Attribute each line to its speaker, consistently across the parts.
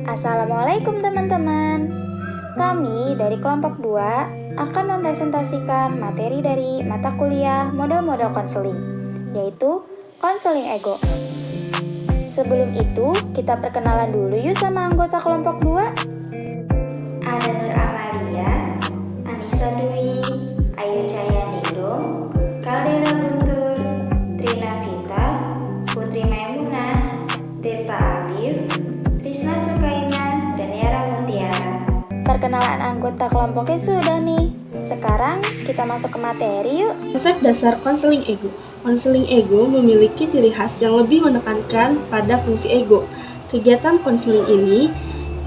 Speaker 1: Assalamualaikum teman-teman. Kami dari kelompok 2 akan mempresentasikan materi dari mata kuliah model-model konseling, yaitu konseling ego. Sebelum itu, kita perkenalan dulu yuk sama anggota kelompok 2. Ada Nur Amalia, Anissa Dwi, Ayu Cahyandindung, Caldera Guntur, Trina Vita, Putri Maimunah, Tirta Alif, Trisna Sukaina, dan Yara Mutiara. Perkenalan anggota kelompoknya sudah nih. Sekarang kita masuk ke materi yuk.
Speaker 2: Konsep dasar konseling ego. Konseling ego memiliki ciri khas yang lebih menekankan pada fungsi ego. Kegiatan konseling ini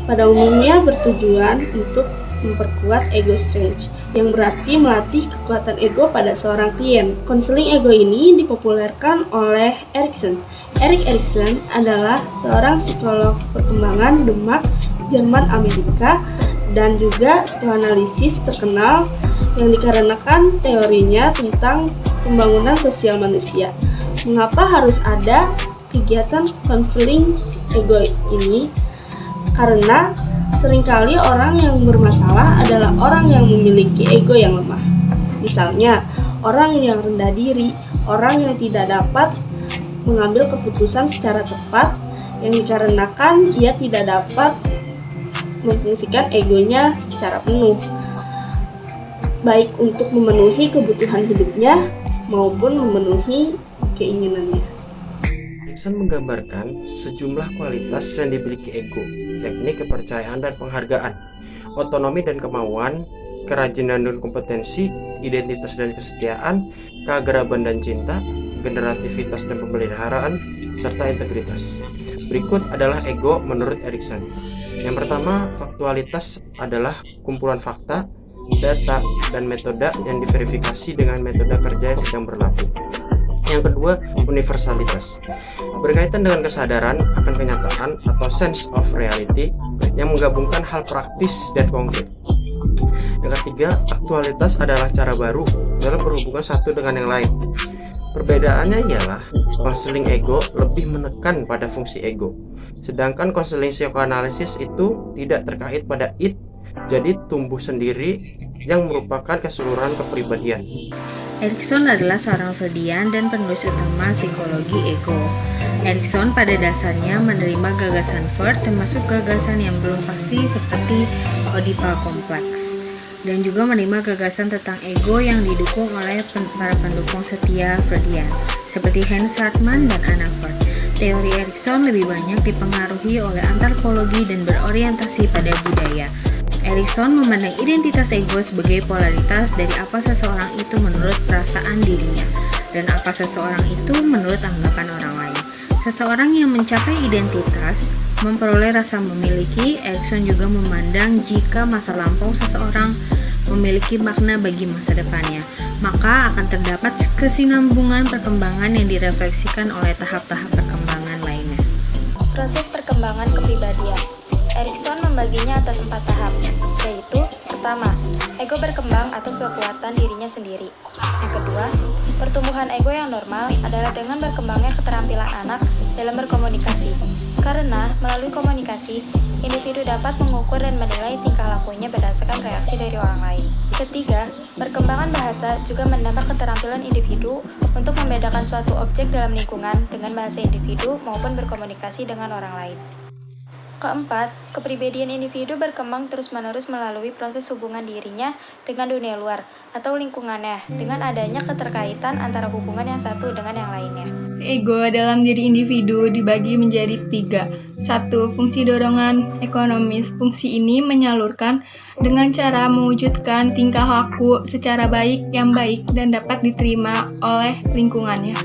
Speaker 2: pada umumnya bertujuan untuk memperkuat ego strength, yang berarti melatih kekuatan ego pada seorang klien. Konseling ego ini dipopulerkan oleh Erikson. Erik Erikson adalah seorang psikolog perkembangan Denmark, Jerman, Amerika, dan juga psikoanalisis terkenal yang dikarenakan teorinya tentang pembangunan sosial manusia. Mengapa harus ada kegiatan konseling ego ini? Karena seringkali orang yang bermasalah adalah orang yang memiliki ego yang lemah. Misalnya, orang yang rendah diri, orang yang tidak dapat mengambil keputusan secara tepat yang dikarenakan ia tidak dapat memfungsikan egonya secara penuh, baik untuk memenuhi kebutuhan hidupnya maupun memenuhi keinginannya.
Speaker 3: Erikson menggambarkan sejumlah kualitas yang dimiliki ego, yakni kepercayaan dan penghargaan, otonomi dan kemauan, kerajinan dan kompetensi, identitas dan kesetiaan, keagraban dan cinta, generativitas dan pemeliharaan, serta integritas. Berikut adalah ego menurut Erikson. Yang pertama, faktualitas adalah kumpulan fakta, data, dan metode yang diverifikasi dengan metode kerja yang sedang berlaku. Yang kedua, universalitas. Berkaitan dengan kesadaran akan kenyataan atau sense of reality yang menggabungkan hal praktis dan konkret. Yang ketiga, aktualitas adalah cara baru dalam berhubungan satu dengan yang lain. Perbedaannya ialah konseling ego lebih menekan pada fungsi ego, sedangkan konseling psikoanalisis itu tidak terkait pada id, jadi tumbuh sendiri yang merupakan keseluruhan kepribadian.
Speaker 4: Erikson adalah seorang Freudian dan penulis utama psikologi ego. Erikson pada dasarnya menerima gagasan Freud, termasuk gagasan yang belum pasti seperti Oedipal Complex, dan juga menerima gagasan tentang ego yang didukung oleh para pendukung setia Freudian, seperti Hans Hartmann dan Anna Freud. Teori Erikson lebih banyak dipengaruhi oleh antropologi dan berorientasi pada budaya. Erikson memandang identitas ego sebagai polaritas dari apa seseorang itu menurut perasaan dirinya, dan apa seseorang itu menurut anggapan orang lain. Seseorang yang mencapai identitas memperoleh rasa memiliki. Erikson juga memandang jika masa lampau seseorang memiliki makna bagi masa depannya, maka akan terdapat kesinambungan perkembangan yang direfleksikan oleh tahap-tahap perkembangan lainnya.
Speaker 1: Proses perkembangan kepribadian. Erikson membaginya atas 4 tahap, yaitu pertama, ego berkembang atas kekuatan dirinya sendiri. Yang kedua, pertumbuhan ego yang normal adalah dengan berkembangnya keterampilan anak dalam berkomunikasi. Karena melalui komunikasi, individu dapat mengukur dan menilai tingkah lakunya berdasarkan reaksi dari orang lain. Ketiga, perkembangan bahasa juga mendapat keterampilan individu untuk membedakan suatu objek dalam lingkungan dengan bahasa individu maupun berkomunikasi dengan orang lain. Keempat, kepribadian individu berkembang terus-menerus melalui proses hubungan dirinya dengan dunia luar atau lingkungannya dengan adanya keterkaitan antara hubungan yang satu dengan yang lainnya.
Speaker 5: Ego dalam diri individu dibagi menjadi 3. 1. Fungsi dorongan ekonomis. Fungsi ini menyalurkan dengan cara mewujudkan tingkah laku secara baik yang baik dan dapat diterima oleh lingkungannya.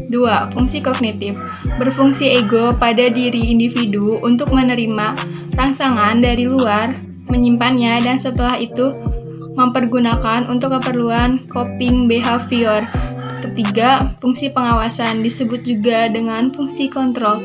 Speaker 5: 2. Fungsi kognitif. Berfungsi ego pada diri individu untuk menerima rangsangan dari luar, menyimpannya, dan setelah itu mempergunakan untuk keperluan coping behavior. Ketiga, fungsi pengawasan disebut juga dengan fungsi kontrol.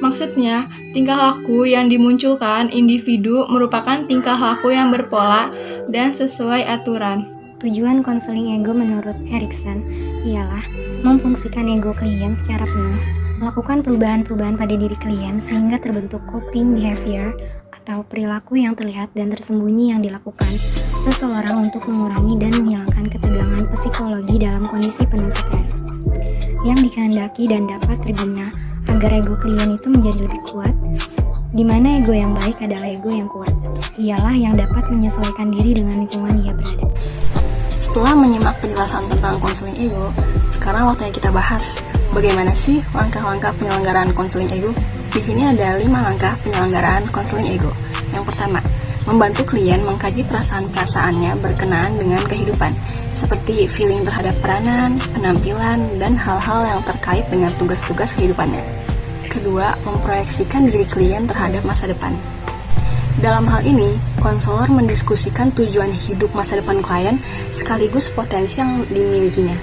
Speaker 5: Maksudnya, tingkah laku yang dimunculkan individu merupakan tingkah laku yang berpola dan sesuai aturan.
Speaker 6: Tujuan konseling ego menurut Erikson ialah memfungsikan ego klien secara penuh Melakukan perubahan-perubahan pada diri klien sehingga terbentuk coping behavior atau perilaku yang terlihat dan tersembunyi yang dilakukan seseorang untuk mengurangi dan menghilangkan ketegangan psikologi dalam kondisi penuh stres yang dikehendaki dan dapat terbina agar ego klien itu menjadi lebih kuat, di mana ego yang baik adalah ego yang kuat. Ialah yang dapat menyesuaikan diri dengan lingkungan dia berada.
Speaker 7: Setelah menyimak penjelasan tentang konseling ego, sekarang waktunya kita bahas bagaimana sih langkah-langkah penyelenggaraan konseling ego. Di sini ada 5 langkah penyelenggaraan konseling ego. Yang pertama, membantu klien mengkaji perasaan-perasaannya berkenaan dengan kehidupan, seperti feeling terhadap peranan, penampilan, dan hal-hal yang terkait dengan tugas-tugas kehidupannya. Kedua, memproyeksikan diri klien terhadap masa depan. Dalam hal ini, konselor mendiskusikan tujuan hidup masa depan klien sekaligus potensi yang dimilikinya.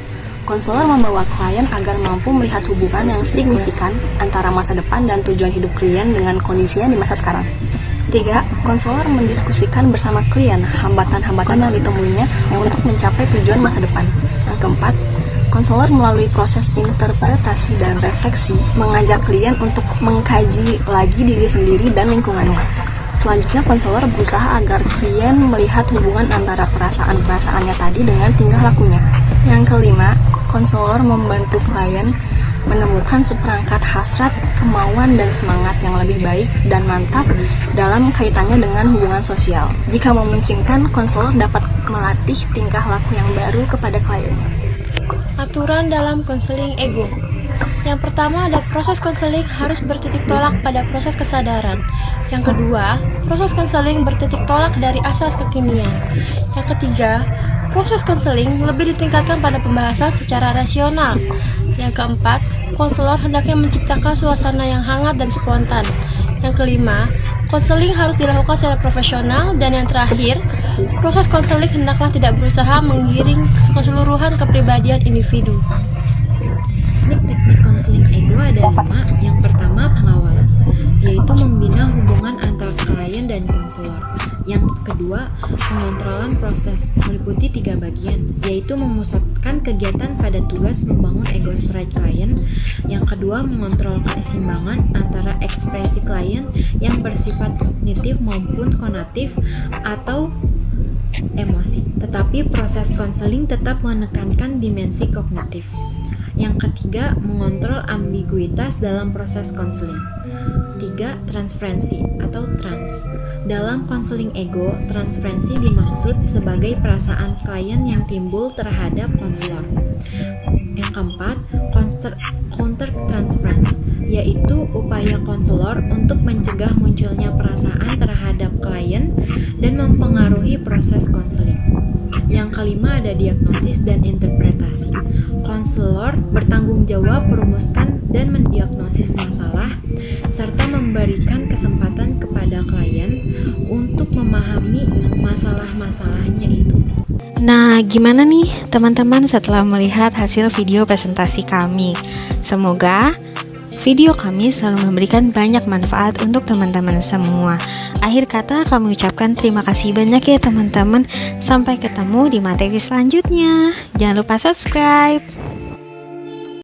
Speaker 7: Konselor membawa klien agar mampu melihat hubungan yang signifikan antara masa depan dan tujuan hidup klien dengan kondisinya di masa sekarang. Ketiga, konselor mendiskusikan bersama klien hambatan-hambatan yang ditemuinya untuk mencapai tujuan masa depan. Yang keempat, konselor melalui proses interpretasi dan refleksi mengajak klien untuk mengkaji lagi diri sendiri dan lingkungannya. Selanjutnya, konselor berusaha agar klien melihat hubungan antara perasaan-perasaannya tadi dengan tingkah lakunya. Yang kelima, konselor membantu klien menemukan seperangkat hasrat, kemauan, dan semangat yang lebih baik dan mantap dalam kaitannya dengan hubungan sosial. Jika memungkinkan, konselor dapat melatih tingkah laku yang baru kepada klien.
Speaker 8: Aturan dalam konseling ego. Yang pertama ada proses konseling harus bertitik tolak pada proses kesadaran. Yang kedua, proses konseling bertitik tolak dari asas kekinian. Yang ketiga, proses konseling lebih ditingkatkan pada pembahasan secara rasional. Yang keempat, konselor hendaknya menciptakan suasana yang hangat dan spontan. Yang kelima, konseling harus dilakukan secara profesional. Dan yang terakhir, proses konseling hendaklah tidak berusaha menggiring keseluruhan kepribadian individu.
Speaker 4: Teknik konseling ego ada 5. Yang pertama, pengawalan, yaitu membina hubungan antara klien dan konselor. Yang kedua, pengontrolan proses, meliputi 3 bagian, yaitu memusatkan kegiatan pada tugas membangun ego strength klien. Yang kedua, mengontrol keseimbangan antara ekspresi klien yang bersifat kognitif maupun konatif atau emosi, tetapi proses konseling tetap menekankan dimensi kognitif. Yang ketiga, mengontrol ambiguitas dalam proses konseling. 3. Transferensi atau trans. Dalam konseling ego, transferensi dimaksud sebagai perasaan klien yang timbul terhadap konselor. Yang keempat, counter transference, yaitu upaya konselor untuk mencegah munculnya perasaan terhadap klien dan mempengaruhi proses konseling. Yang kelima ada diagnosis dan interpretasi. Konselor bertanggung jawab merumuskan dan mendiagnosis masalah serta memberikan kesempatan kepada klien untuk memahami masalah-masalahnya itu.
Speaker 9: Nah, gimana nih teman-teman setelah melihat hasil video presentasi kami? Semoga video kami selalu memberikan banyak manfaat untuk teman-teman semua. Akhir kata kami ucapkan terima kasih banyak ya teman-teman. Sampai ketemu di materi selanjutnya. Jangan lupa subscribe.